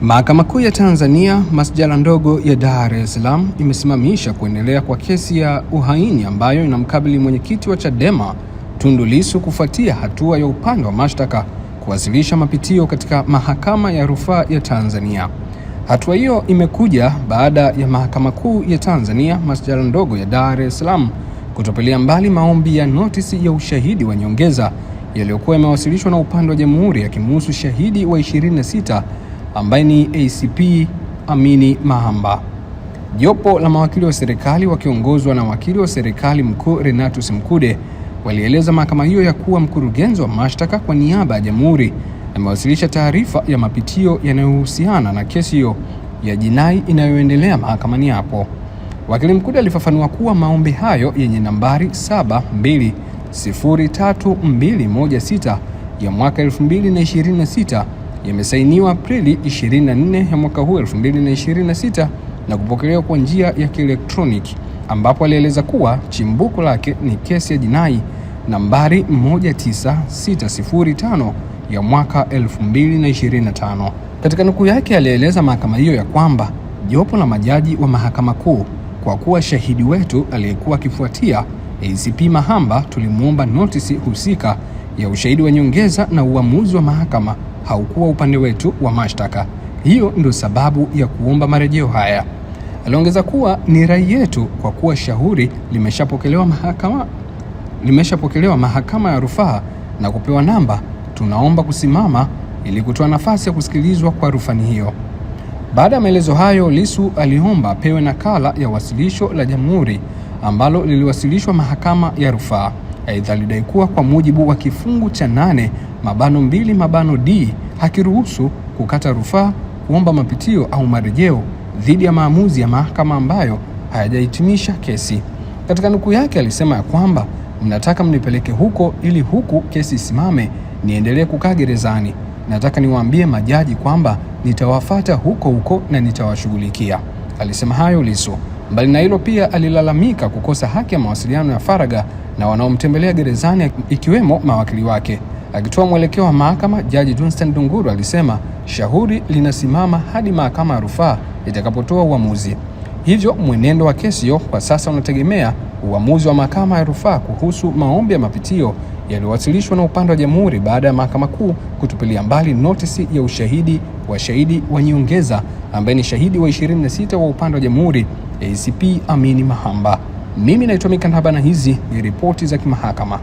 Mahakama Kuu ya Tanzania, Masjala ndogo ya Dar es Salaam imesimamisha kuendelea kwa kesi ya uhaini ambayo inamkabili mwenyekiti wa Chadema Tundu Lissu kufuatia hatua ya upande wa mashtaka kuwasilisha mapitio katika Mahakama ya Rufaa ya Tanzania. Hatua hiyo imekuja baada ya Mahakama Kuu ya Tanzania, Masjala ndogo ya Dar es Salaam kutupilia mbali maombi ya notisi ya ushahidi wa nyongeza yaliyokuwa yamewasilishwa na upande wa Jamhuri yakimhusu shahidi wa 26 ambaye ni ACP Amini Mahamba. Jopo la mawakili wa serikali wakiongozwa na wakili wa serikali mkuu Renatus Mkude walieleza mahakama hiyo ya kuwa mkurugenzi wa mashtaka kwa niaba ya Jamhuri amewasilisha taarifa ya mapitio yanayohusiana na kesi hiyo ya jinai inayoendelea mahakamani hapo. Wakili Mkude alifafanua kuwa maombi hayo yenye nambari 72032216 ya mwaka 2026 yamesainiwa Aprili 24 ya mwaka huu 2026 na kupokelewa kwa njia ya kielektroniki, ambapo alieleza kuwa chimbuko lake ni kesi ya jinai nambari 19605 ya mwaka 2025. Katika nukuu yake alieleza mahakama hiyo ya kwamba jopo la majaji wa Mahakama Kuu, kwa kuwa shahidi wetu aliyekuwa akifuatia ACP Mahamba, tulimuomba notisi husika ya ushahidi wa nyongeza na uamuzi wa mahakama haukuwa upande wetu wa mashtaka. Hiyo ndio sababu ya kuomba marejeo haya. Aliongeza kuwa ni rai yetu kwa kuwa shauri limeshapokelewa mahakama ya rufaa na kupewa namba, tunaomba kusimama ili kutoa nafasi ya kusikilizwa kwa rufani hiyo. Baada ya maelezo hayo, Lissu aliomba apewe nakala ya wasilisho la Jamhuri ambalo liliwasilishwa mahakama ya rufaa. Aidha, alidai kuwa kwa mujibu wa kifungu cha 8(2)(d) hakiruhusu kukata rufaa, kuomba mapitio au marejeo dhidi ya maamuzi ya mahakama ambayo hayajahitimisha kesi. Katika nukuu yake alisema ya kwamba mnataka mnipeleke huko ili huku kesi isimame niendelee kukaa gerezani. Nataka niwaambie majaji kwamba nitawafuata huko na nitawashughulikia. Alisema hayo Lissu. Mbali na hilo, pia alilalamika kukosa haki ya mawasiliano ya faragha na wanaomtembelea gerezani ikiwemo mawakili wake. Akitoa mwelekeo wa mahakama, Jaji Dunstan Dunguru alisema shauri linasimama hadi mahakama ya rufaa itakapotoa uamuzi. Hivyo mwenendo wa kesi hiyo kwa sasa unategemea uamuzi wa mahakama ya rufaa kuhusu maombi ya mapitio yaliyowasilishwa na upande wa Jamhuri baada ya Mahakama Kuu kutupilia mbali notisi ya ushahidi wa shahidi wa nyongeza ambaye ni shahidi wa 26 wa upande wa Jamhuri, ACP Amini Mahamba. Mimi naitwa Mikandaba na hizi ni ripoti za kimahakama.